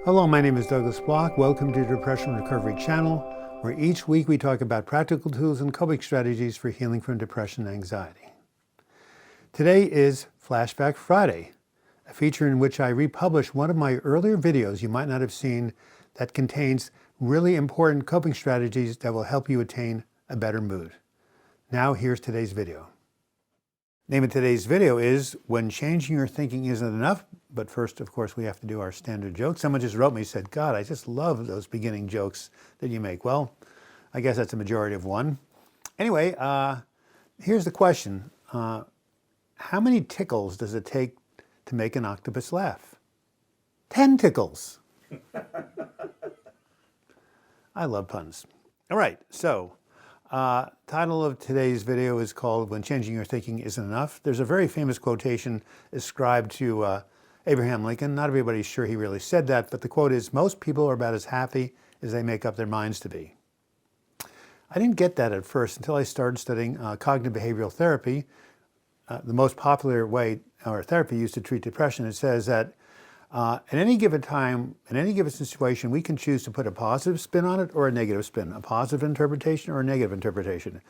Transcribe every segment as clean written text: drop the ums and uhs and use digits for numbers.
Hello, my name is Douglas Bloch. Welcome to the Depression Recovery Channel, where each week we talk about practical tools and coping strategies for healing from depression and anxiety. Today is Flashback Friday, a feature in which I republish one of my earlier videos you might not have seen that contains really important coping strategies that will help you attain a better mood. Now here's today's video. Name of today's video is When Changing Your Thinking Isn't Enough. But first, of course, we have to do our standard joke. Someone just wrote me and said, God, I just love those beginning jokes that you make. Well, I guess that's a majority of one. Anyway, here's the question. How many tickles does it take to make an octopus laugh? 10 tickles. I love puns. All right, so title of today's video is called When Changing Your Thinking Isn't Enough. There's a very famous quotation ascribed to Abraham Lincoln. Not everybody's sure he really said that, but the quote is, most people are about as happy as they make up their minds to be. I didn't get that at first until I started studying cognitive behavioral therapy, the most popular way or therapy used to treat depression. It says that at any given time, in any given situation, we can choose to put a positive spin on it or a negative spin, a positive interpretation or a negative interpretation.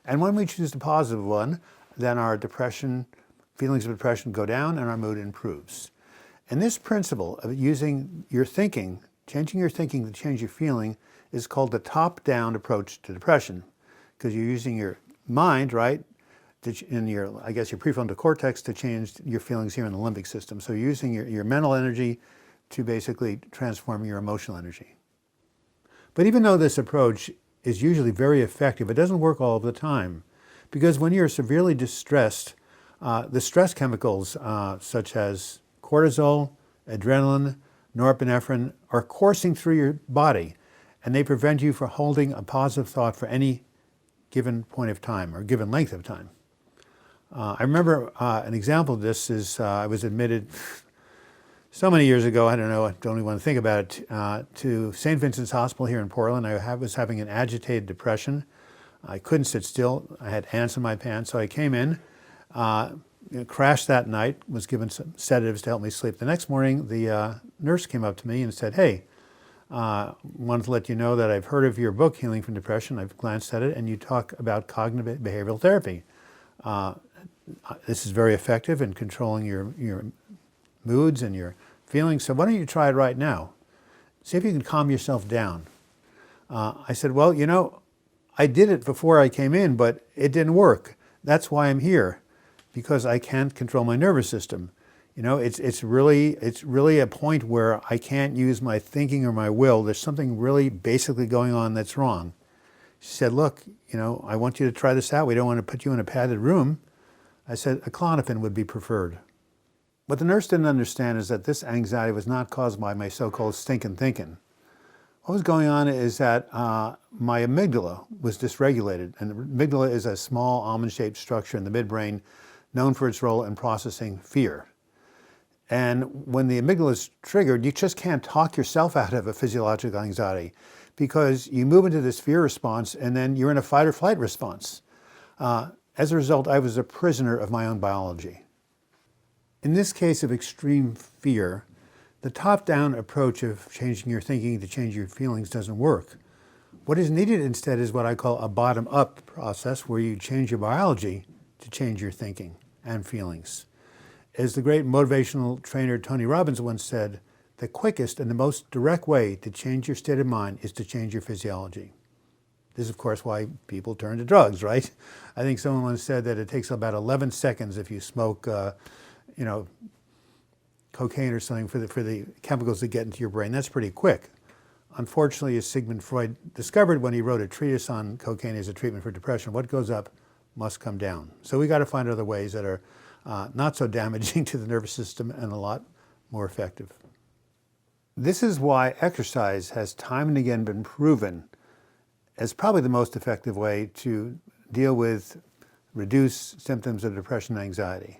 And when we choose the positive one, then our feelings of depression go down and our mood improves. And this principle of using your thinking, changing your thinking to change your feeling, is called the top-down approach to depression, because you're using your mind, right, in your, I guess, your prefrontal cortex to change your feelings here in the limbic system. So you're using your mental energy to basically transform your emotional energy. But even though this approach is usually very effective, it doesn't work all of the time, because when you're severely distressed, the stress chemicals such as cortisol, adrenaline, norepinephrine are coursing through your body, and they prevent you from holding a positive thought for any given point of time or given length of time. I remember an example of this is I was admitted so many years ago, I don't know, I don't even want to think about it, to St. Vincent's Hospital here in Portland. I was having an agitated depression. I couldn't sit still. I had ants in my pants, so I came in, crashed that night, was given some sedatives to help me sleep. The next morning, the nurse came up to me and said, hey, wanted to let you know that I've heard of your book, Healing from Depression. I've glanced at it, and you talk about cognitive behavioral therapy. This is very effective in controlling your moods and your feelings, so why don't you try it right now? See if you can calm yourself down. I said, well, you know, I did it before I came in, but it didn't work. That's why I'm here, because I can't control my nervous system. You know, it's really a point where I can't use my thinking or my will. There's something really basically going on that's wrong. She said, look, you know, I want you to try this out. We don't want to put you in a padded room. I said, a Klonopin would be preferred. What the nurse didn't understand is that this anxiety was not caused by my so-called stinking thinking. What was going on is that my amygdala was dysregulated. And the amygdala is a small almond-shaped structure in the midbrain known for its role in processing fear. And when the amygdala is triggered, you just can't talk yourself out of a physiological anxiety, because you move into this fear response and then you're in a fight or flight response. As a result, I was a prisoner of my own biology. In this case of extreme fear, the top-down approach of changing your thinking to change your feelings doesn't work. What is needed instead is what I call a bottom-up process, where you change your biology to change your thinking and feelings. As the great motivational trainer Tony Robbins once said, the quickest and the most direct way to change your state of mind is to change your physiology. This is, of course, why people turn to drugs, right? I think someone once said that it takes about 11 seconds if you smoke, you know, cocaine or something for the chemicals that get into your brain. That's pretty quick. Unfortunately, as Sigmund Freud discovered when he wrote a treatise on cocaine as a treatment for depression, what goes up must come down. So we got to find other ways that are not so damaging to the nervous system and a lot more effective. This is why exercise has time and again been proven as probably the most effective way to deal with reduce symptoms of depression and anxiety.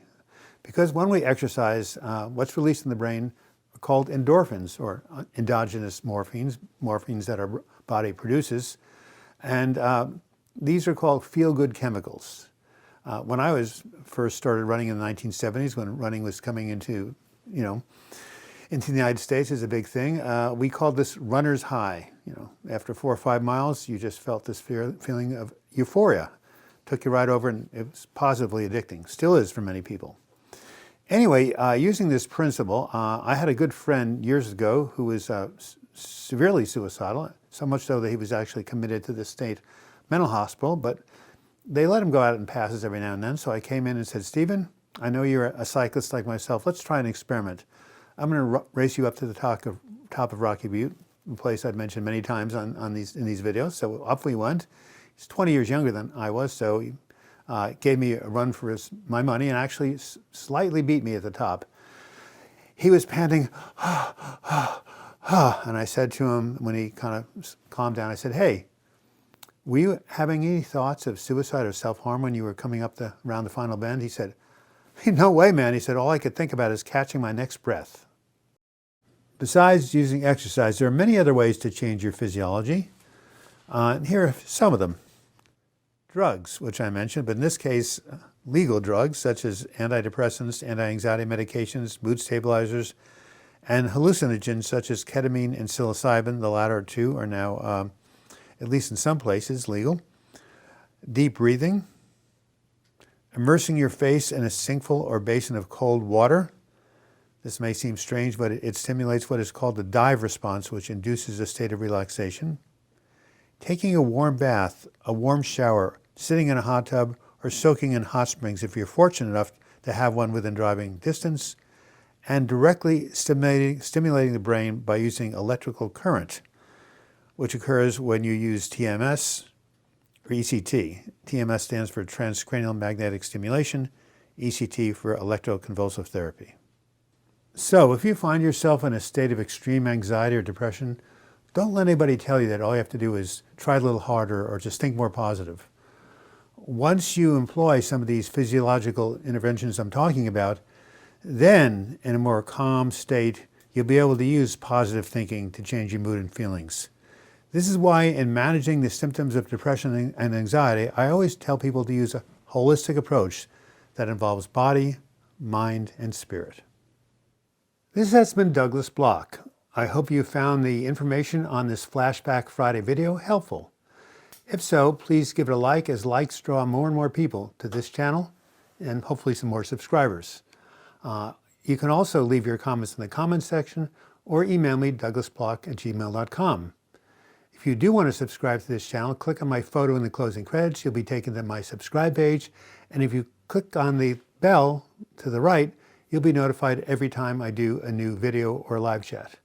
Because when we exercise, what's released in the brain are called endorphins, or endogenous morphines that our body produces. And these are called feel-good chemicals. When I first started running in the 1970s, when running was coming into, into the United States is a big thing. We called this runner's high. You know, after 4 or 5 miles, you just felt this feeling of euphoria. Took you right over, and it was positively addicting. Still is for many people. Anyway, using this principle, I had a good friend years ago who was severely suicidal, so much so that he was actually committed to the state mental hospital, but they let him go out in passes every now and then. So I came in and said, Stephen, I know you're a cyclist like myself. Let's try an experiment. I'm going to race you up to the top of Rocky Butte, a place I've mentioned many times in these videos. So up we went. He's 20 years younger than I was, so he gave me a run for my money and actually slightly beat me at the top. He was panting, and I said to him when he kind of calmed down, I said, hey, were you having any thoughts of suicide or self-harm when you were coming up around the final bend? He said, no way, man. He said, all I could think about is catching my next breath. Besides using exercise, there are many other ways to change your physiology. Here are some of them. Drugs, which I mentioned, but in this case, legal drugs such as antidepressants, anti-anxiety medications, mood stabilizers, and hallucinogens such as ketamine and psilocybin. The latter two are now, at least in some places, legal. Deep breathing. Immersing your face in a sinkful or basin of cold water. This may seem strange, but it stimulates what is called the dive response, which induces a state of relaxation. Taking a warm bath, a warm shower, sitting in a hot tub, or soaking in hot springs if you're fortunate enough to have one within driving distance, and directly stimulating the brain by using electrical current, which occurs when you use TMS or ECT. TMS stands for transcranial magnetic stimulation, ECT for electroconvulsive therapy. So if you find yourself in a state of extreme anxiety or depression, don't let anybody tell you that all you have to do is try a little harder or just think more positive. Once you employ some of these physiological interventions I'm talking about, then in a more calm state, you'll be able to use positive thinking to change your mood and feelings. This is why in managing the symptoms of depression and anxiety, I always tell people to use a holistic approach that involves body, mind, and spirit. This has been Douglas Bloch. I hope you found the information on this Flashback Friday video helpful. If so, please give it a like, as likes draw more and more people to this channel and hopefully some more subscribers. You can also leave your comments in the comments section or email me douglasbloch@gmail.com. If you do want to subscribe to this channel, click on my photo in the closing credits. You'll be taken to my subscribe page. And if you click on the bell to the right, you'll be notified every time I do a new video or live chat.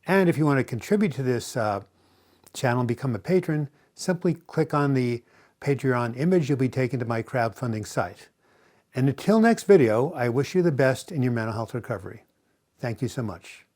And if you want to contribute to this channel and become a patron, simply click on the Patreon image. You'll be taken to my crowdfunding site. And until next video, I wish you the best in your mental health recovery. Thank you so much.